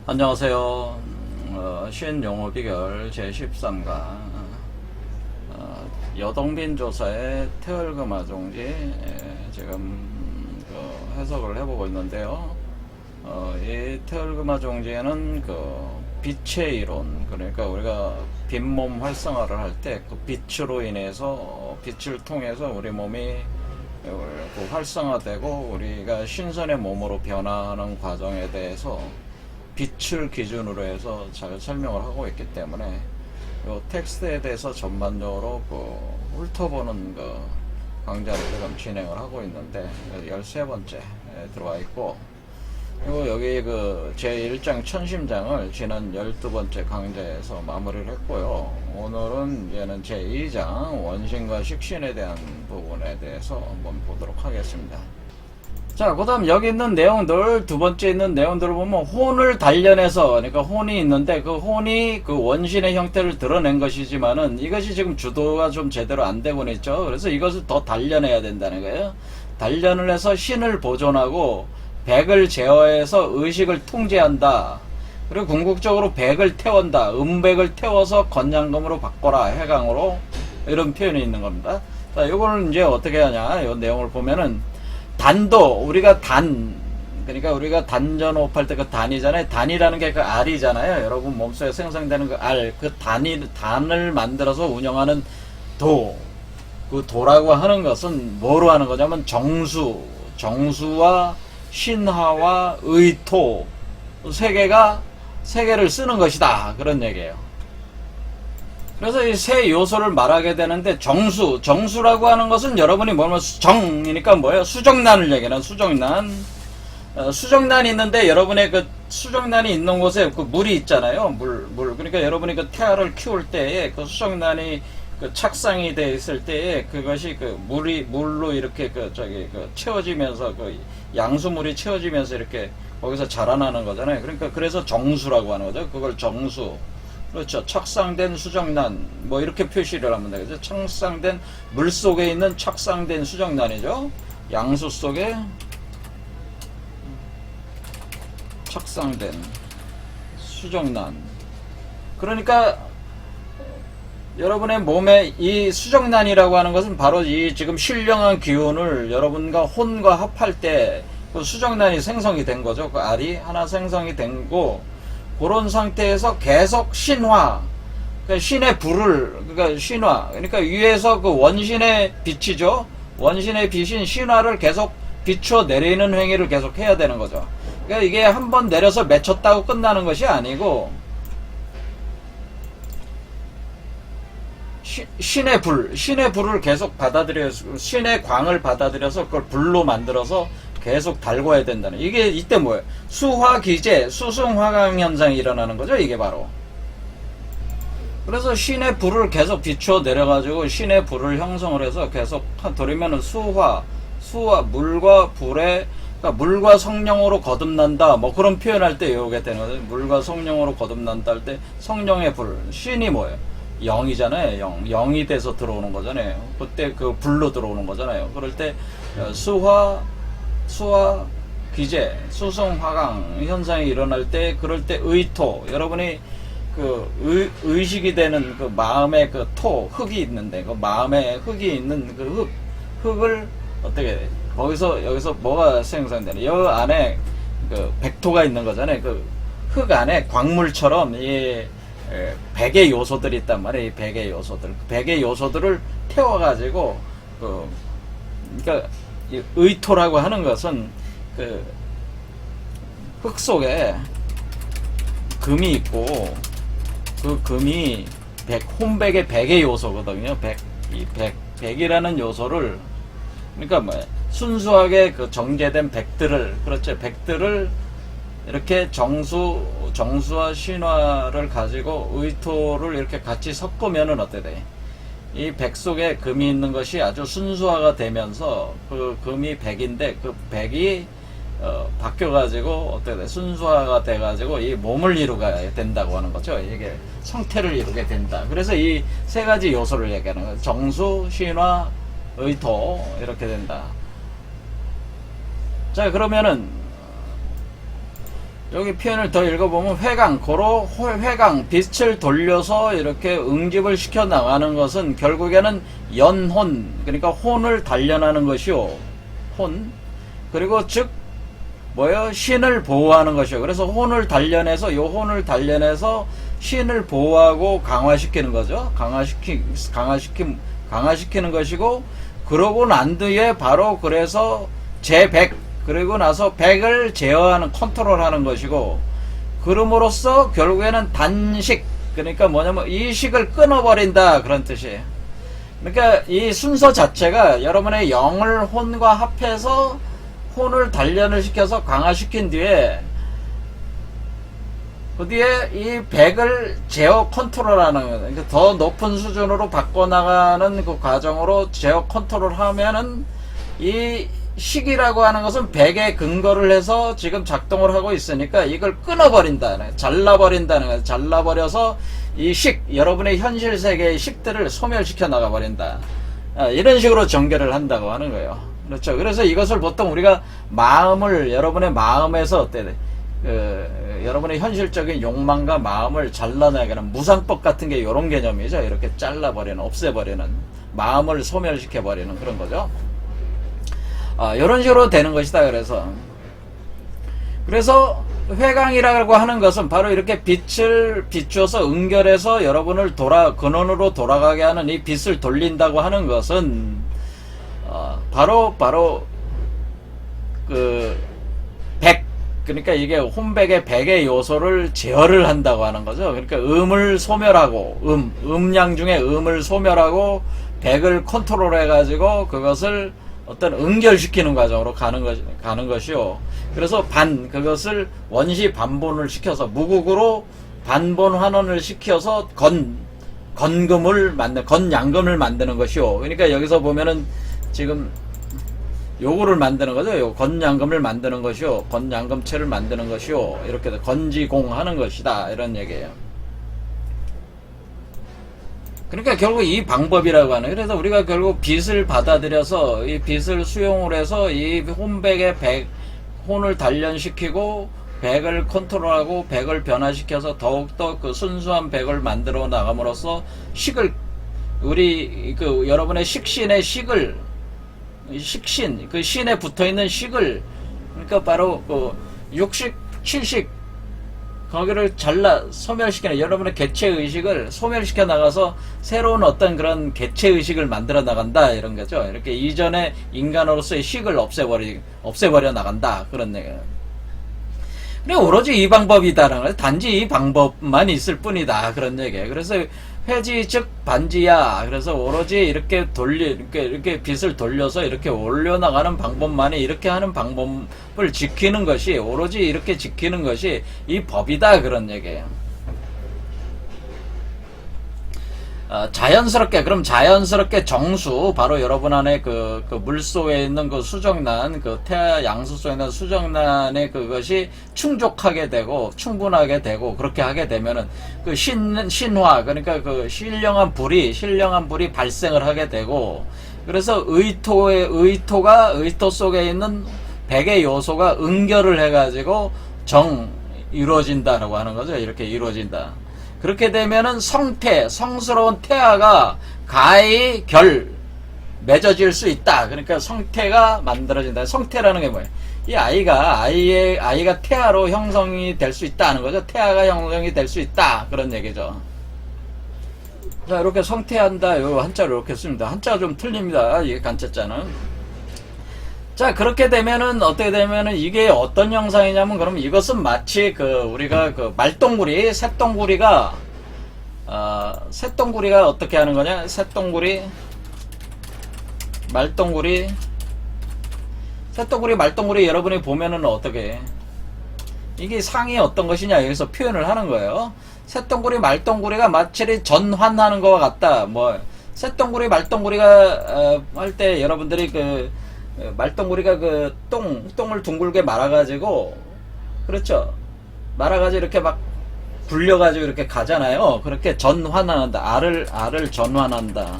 안녕하세요. 신용어 비결 제13강 여동빈 조사의 태월금화종지 지금 해석을 해보고 있는데요. 이 태월금화종지에는 빛의 이론, 그러니까 우리가 빈몸 활성화를 할 때 그 빛으로 인해서 빛을 통해서 우리 몸이 활성화되고 우리가 신선의 몸으로 변화하는 과정에 대해서 빛을 기준으로 해서 잘 설명을 하고 있기 때문에 이 텍스트에 대해서 전반적으로 훑어보는 강좌를 지금 진행을 하고 있는데 13번째 들어와 있고, 그리고 여기 제1장 천심장을 지난 12번째 강좌에서 마무리를 했고요. 오늘은 이제는 제2장 원신과 식신에 대한 부분에 대해서 한번 보도록 하겠습니다. 자, 그 다음 여기 있는 내용들, 두 번째 있는 내용들을 보면 혼을 단련해서, 그러니까 혼이 있는데 그 혼이 그 원신의 형태를 드러낸 것이지만은 이것이 지금 주도가 좀 제대로 안 되고는 있죠. 그래서 이것을 더 단련해야 된다는 거예요. 단련을 해서 신을 보존하고 백을 제어해서 의식을 통제한다. 그리고 궁극적으로 백을 태운다. 음백을 태워서 건양금으로 바꿔라. 해강으로. 이런 표현이 있는 겁니다. 자, 요거는 이제 어떻게 하냐. 요 내용을 보면은 단도, 우리가 그러니까 우리가 단전호흡할 때 그 단이잖아요. 단이라는 게 그 알이잖아요. 여러분 몸속에 생성되는 그 알, 그 단을 만들어서 운영하는 도, 그 도라고 하는 것은 뭐로 하는 거냐면 정수와 신화와 의토, 세 개를 쓰는 것이다. 그런 얘기예요. 그래서 이 세 요소를 말하게 되는데, 정수라고 하는 것은 여러분이 뭐냐면 정이니까 뭐예요? 수정란을 얘기하는 수정란. 수정란이 있는데 여러분의 그 수정란이 있는 곳에 그 물이 있잖아요. 물. 그러니까 여러분이 그 태아를 키울 때에 그 수정란이 그 착상이 돼 있을 때에 그것이 그 물로 이렇게 채워지면서 그 양수물이 채워지면서 이렇게 거기서 자라나는 거잖아요. 그러니까 그래서 정수라고 하는 거죠. 그걸 정수. 그렇죠. 착상된 수정란, 뭐 이렇게 표시를 하면 되겠죠. 착상된 물 속에 있는 착상된 수정란이죠. 양수 속에 착상된 수정란. 그러니까 여러분의 몸에 이 수정란이라고 하는 것은 바로 이 지금 신령한 기운을 여러분과 혼과 합할 때 그 수정란이 생성이 된 거죠. 그 알이 하나 생성이 된 거. 그런 상태에서 계속 신화, 그러니까 신의 불을, 그러니까 신화, 그러니까 위에서 그 원신의 빛이죠. 원신의 빛인 신화를 계속 비춰 내리는 행위를 계속 해야 되는 거죠. 그러니까 이게 한번 내려서 맺혔다고 끝나는 것이 아니고, 신의 불을 계속 받아들여서, 신의 광을 받아들여서 그걸 불로 만들어서 계속 달궈야 된다는. 이게 이때 뭐예요? 수화기제, 수승화강 현상이 일어나는 거죠. 이게 바로. 그래서 신의 불을 계속 비추어 내려가지고 신의 불을 형성을 해서 계속 돌리면은 수화, 물과 불에, 그러니까 물과 성령으로 거듭난다. 뭐 그런 표현할 때 이게 되는 거죠. 물과 성령으로 거듭난다 할 때 성령의 불, 신이 뭐예요? 영이잖아요. 영이 돼서 들어오는 거잖아요. 그때 그 불로 들어오는 거잖아요. 그럴 때 수화, 기제, 수성화강 현상이 일어날 때, 그럴 때 의토, 여러분이 의식이 되는 그 마음의 그 흙이 있는데, 그 마음에 흙이 있는 그 흙을 어떻게, 여기서 뭐가 생성되는, 여 안에 그 백토가 있는 거잖아요. 그 흙 안에 광물처럼 이 백의 요소들이 있단 말이에요. 이 백의 요소들. 백의 요소들을 태워가지고, 그러니까, 의토라고 하는 것은 그 흙 속에 금이 있고 그 금이 혼백의 백의 요소거든요. 백이라는 요소를, 그러니까 순수하게 그 정제된 그렇죠. 백들을 이렇게 정수와 신화를 가지고 의토를 이렇게 같이 섞으면은 어때 돼? 이 백 속에 금이 있는 것이 아주 순수화가 되면서 그 금이 백인데 그 백이 바뀌어가지고 어떻게 돼? 순수화가 돼가지고 이 몸을 이루게 된다고 하는 거죠. 이게 성태를 이루게 된다. 그래서 이 세 가지 요소를 얘기하는 거예요. 정수, 신화, 의토 이렇게 된다. 자, 그러면은 여기 표현을 더 읽어보면 회강, 고로 회강, 빛을 돌려서 이렇게 응집을 시켜 나가는 것은 결국에는 연혼, 그러니까 혼을 단련하는 것이요. 혼. 그리고 즉, 뭐요? 신을 보호하는 것이요. 그래서 혼을 단련해서, 요 혼을 단련해서 신을 보호하고 강화시키는 거죠. 강화시키는 것이고, 그러고 난 뒤에 바로 그래서 제100, 그리고 나서 100을 제어하는, 컨트롤하는 것이고, 그럼으로써 결국에는 단식, 그러니까 뭐냐면 이 식을 끊어버린다, 그런 뜻이에요. 그러니까 이 순서 자체가 여러분의 영을 혼과 합해서 혼을 단련을 시켜서 강화시킨 뒤에, 그 뒤에 이 100을 제어 컨트롤하는, 그러니까 더 높은 수준으로 바꿔나가는 그 과정으로 제어 컨트롤하면은 이 식이라고 하는 것은 100에 근거를 해서 지금 작동을 하고 있으니까 이걸 끊어버린다는, 잘라버린다는 거예요. 잘라버려서 이 식, 여러분의 현실 세계의 식들을 소멸시켜 나가버린다. 이런 식으로 전개를 한다고 하는 거예요. 그렇죠. 그래서 이것을 보통 우리가 마음을, 여러분의 마음에서 어때, 여러분의 현실적인 욕망과 마음을 잘라내가는 무상법 같은 게 이런 개념이죠. 이렇게 잘라버리는, 없애버리는, 마음을 소멸시켜버리는 그런 거죠. 이런 식으로 되는 것이다. 그래서 회강이라고 하는 것은 바로 이렇게 빛을 비추어서 응결해서 여러분을 근원으로 돌아가게 하는 이 빛을 돌린다고 하는 것은 바로 그 100, 그러니까 이게 혼백의 100의 요소를 제어를 한다고 하는 거죠. 그러니까 음을 소멸하고, 음량 중에 음을 소멸하고 100을 컨트롤해 가지고 그것을 어떤 응결시키는 과정으로 가는 것이요. 그래서 그것을 원시 반본을 시켜서 무국으로 반본 환원을 시켜서 건양금을 만드는 것이요. 그러니까 여기서 보면은 지금 요거를 만드는 거죠. 요 건양금을 만드는 것이요. 건양금체를 만드는 것이요. 이렇게 건지공하는 것이다. 이런 얘기예요. 그러니까 결국 이 방법이라고 하는, 그래서 우리가 결국 빛을 받아들여서 이 빛을 수용을 해서 이 혼백의 혼을 단련시키고 100을 컨트롤하고 100을 변화시켜서 더욱더 그 순수한 100을 만들어 나감으로써 식을, 여러분의 식신의 식신, 그 신에 붙어 있는 식을, 그러니까 바로 그 6식, 7식, 거기를 소멸시키는, 여러분의 개체의식을 소멸시켜 나가서 새로운 어떤 그런 개체의식을 만들어 나간다, 이런 거죠. 이렇게 이전에 인간으로서의 식을 없애버려 나간다, 그런 얘기예요. 그냥 오로지 이 방법이다라는 거예요. 단지 이 방법만 있을 뿐이다, 그런 얘기예요. 그래서 회지 즉 반지야. 그래서 오로지 이렇게 이렇게 빛을 돌려서 이렇게 올려나가는 방법만이, 이렇게 하는 방법을 지키는 것이, 오로지 이렇게 지키는 것이 이 법이다, 그런 얘기예요. 자연스럽게 정수, 바로 여러분 안에 그 물속에 있는 그 수정란, 그 태아 양수소에 있는 수정란의 그것이 충족하게 되고, 충분하게 되고, 그렇게 하게 되면은, 그 신화, 그러니까 그 신령한 불이 발생을 하게 되고, 그래서 의토 속에 있는 100의 요소가 응결을 해가지고, 이루어진다라고 하는 거죠. 이렇게 이루어진다. 그렇게 되면은 성스러운 태아가 가히 맺어질 수 있다. 그러니까 성태가 만들어진다. 성태라는 게 뭐예요? 이 아이가 태아로 형성이 될 수 있다는 거죠. 태아가 형성이 될 수 있다. 그런 얘기죠. 자, 이렇게 성태한다. 요 한자로 이렇게 씁니다. 한자가 좀 틀립니다. 이게 간자자는. 자, 그렇게 되면은, 어떻게 되면은, 이게 어떤 형상이냐면, 그럼 이것은 마치 우리가 말똥구리, 새똥구리가 어떻게 하는 거냐? 말똥구리 여러분이 보면은 어떻게 해? 이게 상이 어떤 것이냐? 여기서 표현을 하는 거예요. 새똥구리, 말똥구리가 마치 전환하는 것과 같다. 새똥구리, 말똥구리가, 할 때 여러분들이 말똥구리가 똥을 둥글게 말아가지고, 그렇죠. 말아가지고 이렇게 막 굴려가지고 이렇게 가잖아요. 그렇게 전환한다. 알을 전환한다.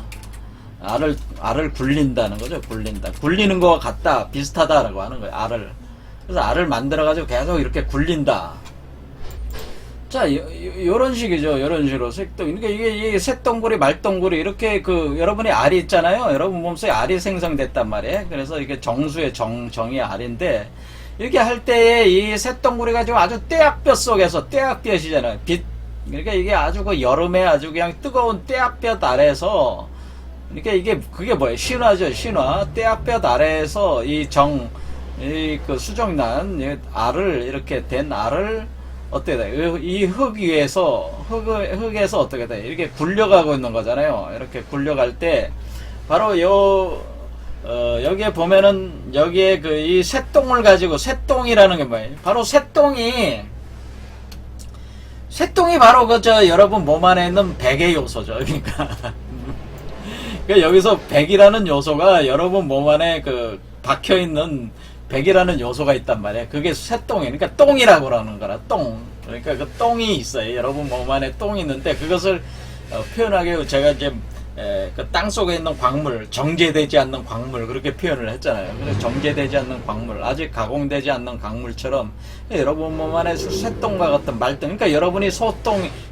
알을 굴린다는 거죠. 굴리는 것과 같다. 비슷하다라고 하는 거예요. 그래서 알을 만들어가지고 계속 이렇게 굴린다. 자, 요런 식이죠. 요런 식으로 색동. 그러니까 이게 새똥구리, 말똥구리 이렇게 여러분이 알이 있잖아요. 여러분 몸속에 알이 생성됐단 말이에요. 그래서 이게 정수의 정의 알인데 이렇게 할 때에 이 새똥구리가 지금 아주 떼약볕 속에서 떼약볕이잖아요. 그러니까 이게 아주 여름에 아주 그냥 뜨거운 떼약볕 아래에서 그러니까 그게 뭐예요? 신화죠, 신화. 떼약볕 아래에서 수정난 알을 이렇게 된 알을 어떻게 돼? 이 흙 위에서 흙에서 어떻게 돼? 이렇게 굴려가고 있는 거잖아요. 이렇게 굴려갈 때 바로 여기에 보면은 여기에 이 새똥을 가지고 새똥이라는 게 뭐예요? 바로 새똥이 바로 여러분 몸 안에 있는 백의 요소죠. 그러니까 여기서 백이라는 요소가 여러분 몸 안에 박혀 있는 백이라는 요소가 있단 말이에요. 그게 새똥이에요. 그러니까 똥이라고 그러는 거라, 똥. 그러니까 그 똥이 있어요. 여러분 몸 안에 똥이 있는데 그것을 표현하기 제가 이제 그 땅 속에 있는 광물, 정제되지 않는 광물 그렇게 표현을 했잖아요. 그래서 정제되지 않는 광물, 아직 가공되지 않는 광물처럼 여러분 몸 안에 새똥과 같은 말똥. 그러니까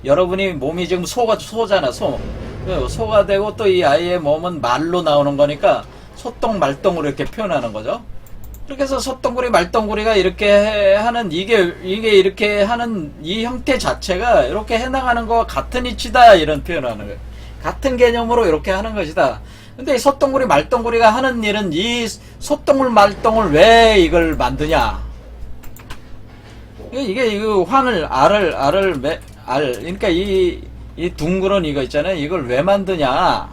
여러분이 몸이 지금 소잖아, 소. 소가 되고 또 이 아이의 몸은 말로 나오는 거니까 소똥, 말똥으로 이렇게 표현하는 거죠. 그렇게 해서 소똥구리, 말똥구리가 이렇게 하는 이게 이렇게 하는 이 형태 자체가 이렇게 해나가는 거와 같은 이치다 이런 표현을 하는 거예요. 같은 개념으로 이렇게 하는 것이다. 근데 이 소똥구리, 말똥구리가 하는 일은 이 소똥을, 말똥을 왜 이걸 만드냐? 이게 황을 그러니까 이 둥그런 이거 있잖아요. 이걸 왜 만드냐?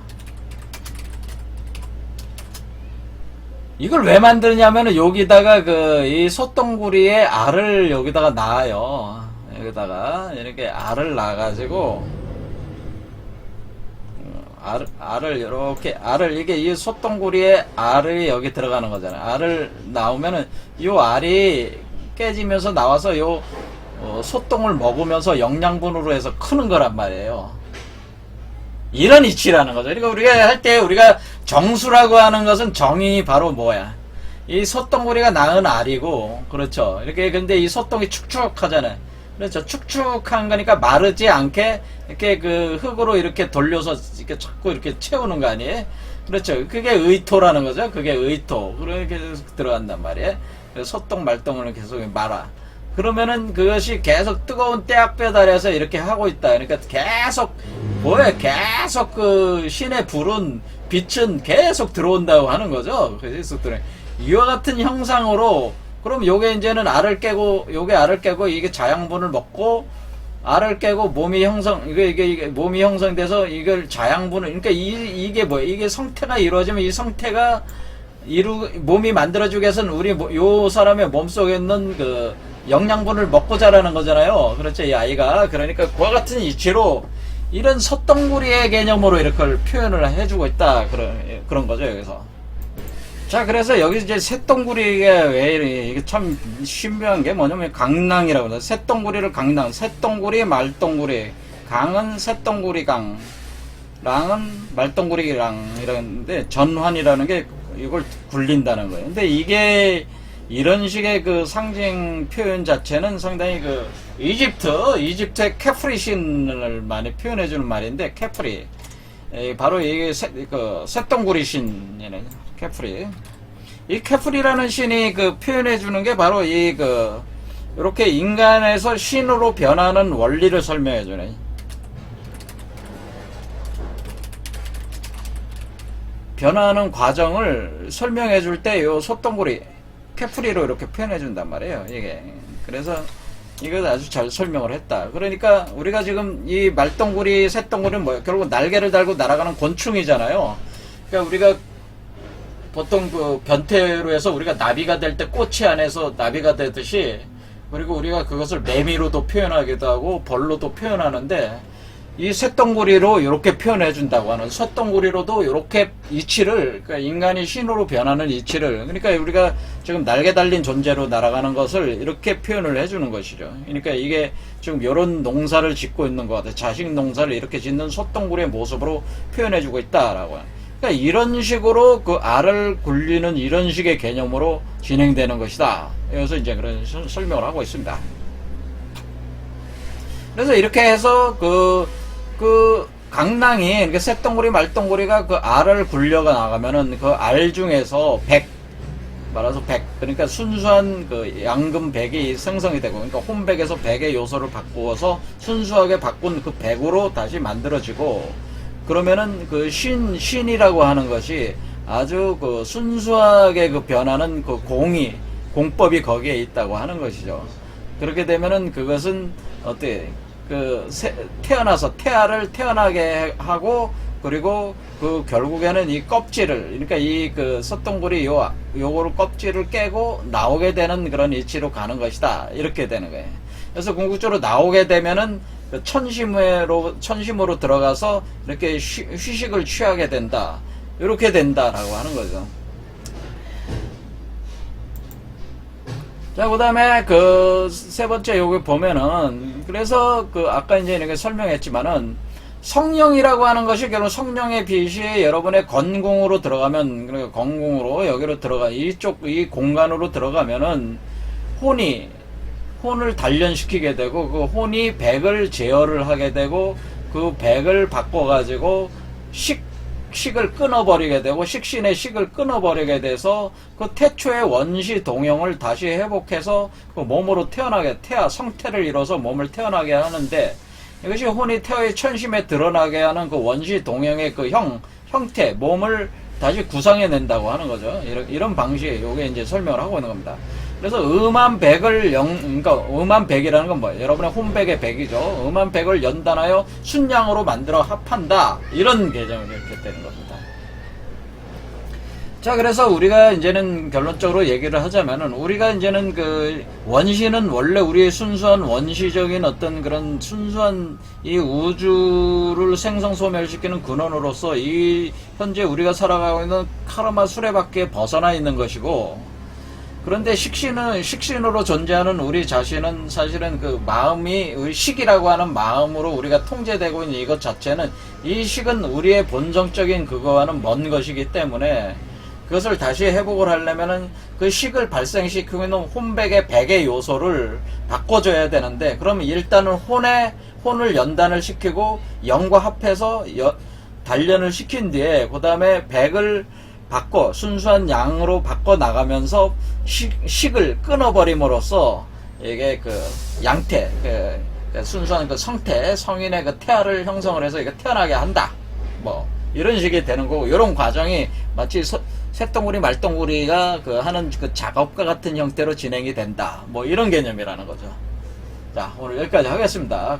이걸 왜 만드냐면은 여기다가 이 소똥구리의 알을 여기다가 놔요. 여기다가 이렇게 알을 놔가지고 이게 이 소똥구리의 알이 여기 들어가는 거잖아요. 알을 나오면은 요 알이 깨지면서 나와서 소똥을 먹으면서 영양분으로 해서 크는 거란 말이에요. 이런 이치라는 거죠. 그러니까 우리가 할 때 우리가 정수라고 하는 것은 정이 바로 뭐야? 이 소똥구리가 낳은 알이고, 그렇죠. 이렇게 근데 이 소똥이 축축하잖아요. 그렇죠. 축축한 거니까 마르지 않게 이렇게 흙으로 이렇게 돌려서 이렇게 자꾸 이렇게 채우는 거 아니에요? 그렇죠. 그게 의토라는 거죠. 그게 의토. 그렇게 들어간단 말이에요. 그래서 소똥 말똥을 계속 말아. 그러면은 그것이 계속 뜨거운 떼약볕 아래에서 이렇게 하고 있다. 그러니까 계속 계속 신의 빛은 계속 들어온다고 하는 거죠. 그래서 이와 같은 형상으로 그럼 요게 이제는 요게 알을 깨고 이게 자양분을 먹고 알을 깨고 몸이 몸이 형성돼서 이걸 자양분을 그러니까 이게 뭐예요? 이게 성태가 이루어지면 이 성태가 몸이 만들어주기 위해서는 요 사람의 몸속에 있는 영양분을 먹고 자라는 거잖아요. 그렇죠. 이 아이가. 그러니까 그와 같은 이치로 이런 소똥구리의 개념으로 이렇게 표현을 해주고 있다. 그런 거죠, 여기서. 자, 그래서 여기 이제 새똥구리가 왜 이게 참 신비한 게 뭐냐면 강낭이라고 해요. 새똥구리를 강낭. 새똥구리, 말똥구리. 강은 새똥구리 강. 랑은 말똥구리 랑. 이러는데 전환이라는 게 이걸 굴린다는 거예요. 근데 이게 이런 식의 상징 표현 자체는 상당히 이집트의 케프리 신을 많이 표현해주는 말인데, 케프리. 바로 이게 새똥구리 신이네, 케프리. 이 케프리라는 신이 표현해주는 게 바로 이렇게 인간에서 신으로 변하는 원리를 설명해주네. 변화하는 과정을 설명해줄 때 요 소똥구리, 케프리로 이렇게 표현해준단 말이에요. 이게. 그래서 이걸 아주 잘 설명을 했다. 그러니까 우리가 지금 이 말똥구리, 새똥구리는 뭐예요? 결국 날개를 달고 날아가는 곤충이잖아요. 그러니까 우리가 보통 변태로 해서 우리가 나비가 될 때 꼬치 안에서 나비가 되듯이, 그리고 우리가 그것을 매미로도 표현하기도 하고 벌로도 표현하는데, 이 새똥구리로 이렇게 표현해 준다고 하는, 새똥구리로도 이렇게 이치를, 그러니까 인간이 신으로 변하는 이치를, 그러니까 우리가 지금 날개 달린 존재로 날아가는 것을 이렇게 표현을 해주는 것이죠. 그러니까 이게 지금 이런 농사를 짓고 있는 것 같아요. 자식 농사를 이렇게 짓는 소똥구리의 모습으로 표현해주고 있다라고. 그러니까 이런 식으로 알을 굴리는 이런 식의 개념으로 진행되는 것이다. 여기서 이제 그런 설명을 하고 있습니다. 그래서 이렇게 해서 그 강낭이, 그러니까 쇳덩구리 말덩구리가 그 알을 굴려가 나가면은 그 알 중에서 100, 말아서 100, 그러니까 순수한 그 양금 100이 생성이 되고, 그러니까 혼백에서 100의 요소를 바꾸어서 순수하게 바꾼 그 100으로 다시 만들어지고, 그러면은 그 신이라고 하는 것이 아주 그 순수하게 그 변하는 그 공법이 거기에 있다고 하는 것이죠. 그렇게 되면은 그것은 어때? 태어나서 태아를 태어나게 하고, 그리고 그 결국에는 이 껍질을, 그러니까 이 그 쇳덩구리 요거를 껍질을 깨고 나오게 되는 그런 이치로 가는 것이다. 이렇게 되는 거예요. 그래서 궁극적으로 나오게 되면은 그 천심으로 들어가서 이렇게 휴식을 취하게 된다. 이렇게 된다라고 하는 거죠. 자, 그 다음에 그 세 번째 요거 보면은, 그래서 그 아까 이제 이렇게 설명했지만은, 성령이라고 하는 것이 결국 성령의 빛이 여러분의 건궁으로 들어가면, 그러니까 건궁으로 여기로 이 공간으로 들어가면은, 혼을 단련시키게 되고, 그 혼이 백을 제어를 하게 되고, 그 백을 바꿔가지고, 식을 끊어버리게 되고, 식신의 식을 끊어버리게 돼서 그 태초의 원시 동형을 다시 회복해서 그 몸으로 성태를 이뤄서 몸을 태어나게 하는데, 이것이 혼이 태어의 천심에 드러나게 하는 그 원시 동형의 그 형태, 몸을 다시 구성해낸다고 하는 거죠. 이런 방식에 요게 이제 설명을 하고 있는 겁니다. 그래서 그러니까 음한백이라는 건 뭐예요? 여러분의 혼백의 백이죠. 음한백을 연단하여 순양으로 만들어 합한다. 이런 개정이 이렇게 되는 겁니다. 자, 그래서 우리가 이제는 결론적으로 얘기를 하자면은, 우리가 이제는 그 원시는 원래 우리의 순수한 원시적인 어떤 그런 순수한 이 우주를 생성소멸시키는 근원으로서 이 현재 우리가 살아가고 있는 카르마 수레바퀴에 벗어나 있는 것이고, 그런데 식신으로 존재하는 우리 자신은 사실은 그 마음이, 식이라고 하는 마음으로 우리가 통제되고 있는 이것 자체는, 이 식은 우리의 본성적인 그거와는 먼 것이기 때문에, 그것을 다시 회복을 하려면은 그 식을 발생시키고 있는 혼백의 백의 요소를 바꿔줘야 되는데, 그러면 일단은 혼을 연단을 시키고 영과 합해서 단련을 시킨 뒤에, 그 다음에 백을 순수한 양으로 바꿔 나가면서 식을 끊어버림으로써 이게 그 양태, 순수한 그 성인의 그 태아를 형성을 해서 이거 태어나게 한다. 뭐, 이런 식이 되는 거고, 이런 과정이 마치 쇳덩구리 말덩구리가 그 하는 그 작업과 같은 형태로 진행이 된다. 뭐, 이런 개념이라는 거죠. 자, 오늘 여기까지 하겠습니다.